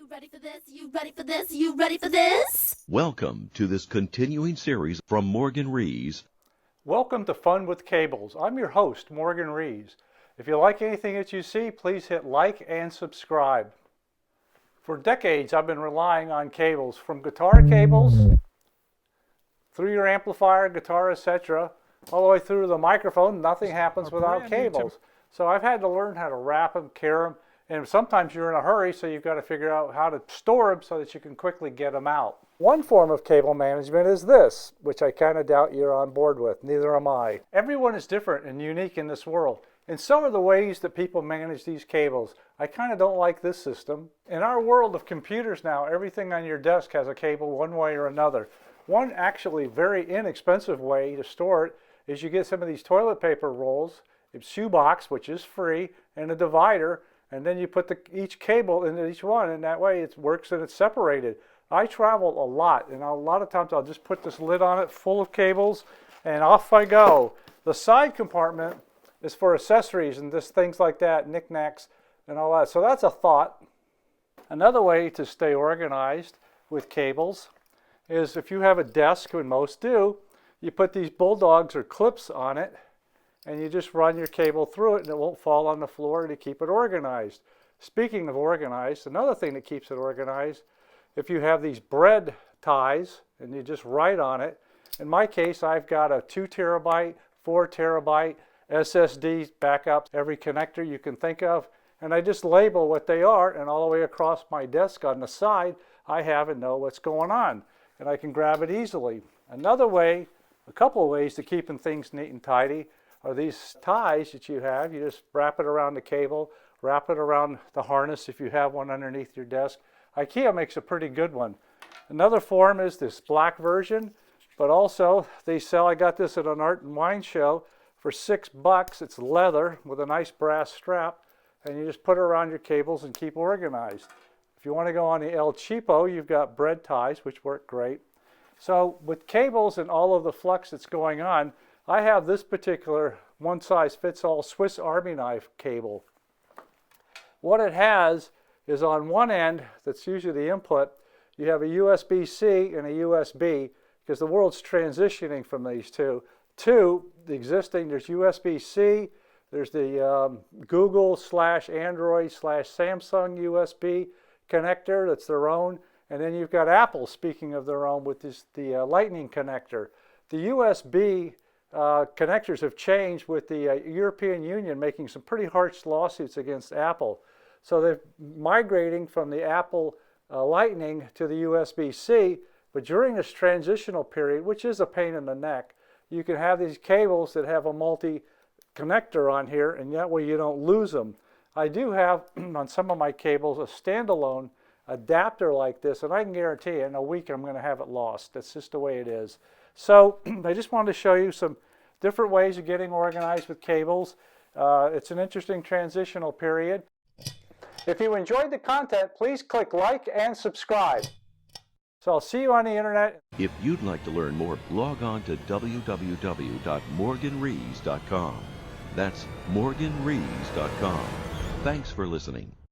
You ready for this? You ready for this? You ready for this? Welcome to this continuing series from Morgan Rees. Welcome to Fun with Cables. I'm your host, Morgan Rees. If you like anything that you see, please hit like and subscribe. For decades, I've been relying on cables, from guitar cables through your amplifier, guitar, etc., all the way through to the microphone. Nothing happens without cables. So I've had to learn how to wrap them, carry them, and sometimes you're in a hurry, so you've got to figure out how to store them so that you can quickly get them out. One form of cable management is this, which I kind of doubt you're on board with. Neither am I. Everyone is different and unique in this world, and so are the ways that people manage these cables. I kind of don't like this system. In our world of computers now, everything on your desk has a cable one way or another. One actually very inexpensive way to store it is you get some of these toilet paper rolls, a shoebox, which is free, and a divider, and then you put each cable into each one, and that way it works and it's separated. I travel a lot, and a lot of times I'll just put this lid on it full of cables, and off I go. The side compartment is for accessories and just things like that, knickknacks and all that. So that's a thought. Another way to stay organized with cables is if you have a desk, and most do, you put these bulldogs or clips on it, and you just run your cable through it and it won't fall on the floor to keep it organized. Speaking of organized, another thing that keeps it organized, if you have these bread ties and you just write on it, in my case I've got a 2 terabyte, 4 terabyte SSD backup, every connector you can think of, and I just label what they are, and all the way across my desk on the side I have and know what's going on, and I can grab it easily. Another way, a couple of ways to keeping things neat and tidy, are these ties that you have. You just wrap it around the cable, wrap it around the harness if you have one underneath your desk. IKEA makes a pretty good one. Another form is this black version, but also they sell, I got this at an art and wine show for $6. It's leather with a nice brass strap, and you just put it around your cables and keep organized. If you want to go on the El Cheapo, you've got bread ties, which work great. So with cables and all of the flux that's going on, I have this particular one-size-fits-all Swiss Army knife cable. What it has is on one end, that's usually the input, you have a USB-C and a USB, because the world's transitioning from these two. The existing, there's USB-C, there's the Google/Android/Samsung USB connector, that's their own, and then you've got Apple, speaking of their own, with the Lightning connector. The USB connectors have changed with the European Union making some pretty harsh lawsuits against Apple. So they're migrating from the Apple Lightning to the USB-C, but during this transitional period, which is a pain in the neck, you can have these cables that have a multi-connector on here, and that way you don't lose them. I do have, on some of my cables, a standalone adapter like this, and I can guarantee you in a week I'm going to have it lost. That's just the way it is. So I just wanted to show you some different ways of getting organized with cables. It's an interesting transitional period. If you enjoyed the content, please click like and subscribe. So I'll see you on the internet. If you'd like to learn more, log on to www.morganrees.com. That's morganrees.com. Thanks for listening.